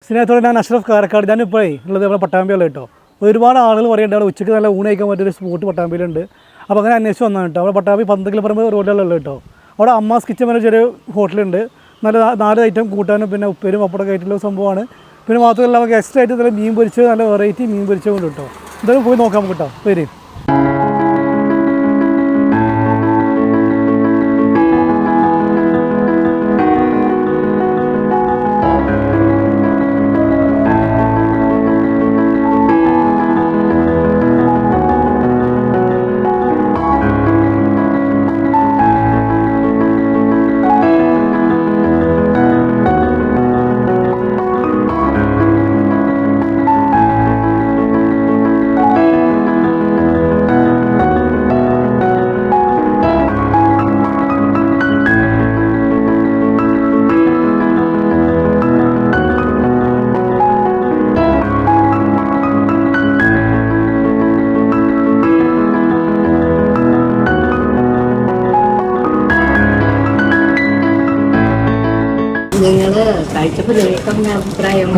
സ്നേഹത്തോടെ ഞാൻ അഷ്റഫ് കാരക്കാട്. ഞാനിപ്പോഴേ ഉള്ളത് നമ്മുടെ പട്ടാമ്പിയുള്ള കേട്ടോ. ഒരുപാട് ആളുകൾ പറയുന്നുണ്ട് അവിടെ ഉച്ചയ്ക്ക് നല്ല ഊണ് കഴിക്കാൻ പറ്റിയൊരു സ്പോട്ട് പട്ടാമ്പിയിലുണ്ട്. അപ്പോൾ അങ്ങനെ അന്വേഷിച്ച് വന്നതാണ് കേട്ടോ. അവിടെ പട്ടാമ്പി 12 പറമ്പ് റോഡിലുള്ള കേട്ടോ. അവിടെ അമ്മാസ് കിച്ചൻ പറഞ്ഞ ചെറിയ ഹോട്ടലുണ്ട്. നല്ല 4 ഐറ്റം കൂട്ടാനും പിന്നെ ഉപ്പേരും പപ്പടമൊക്കെ ആയിട്ടുള്ള സംഭവമാണ്. പിന്നെ മാത്രമല്ല നമുക്ക് എക്സ്ട്രാ ആയിട്ട് നല്ല മീൻ പൊരിച്ചത്, നല്ല വെറൈറ്റി മീൻ പൊരിച്ചതുകൊണ്ട് കേട്ടോ. എന്തായാലും പോയി നോക്കാം നമുക്ക് കേട്ടോ. പേര് നിങ്ങൾ കഴിച്ചപ്പോൾ അഭിപ്രായം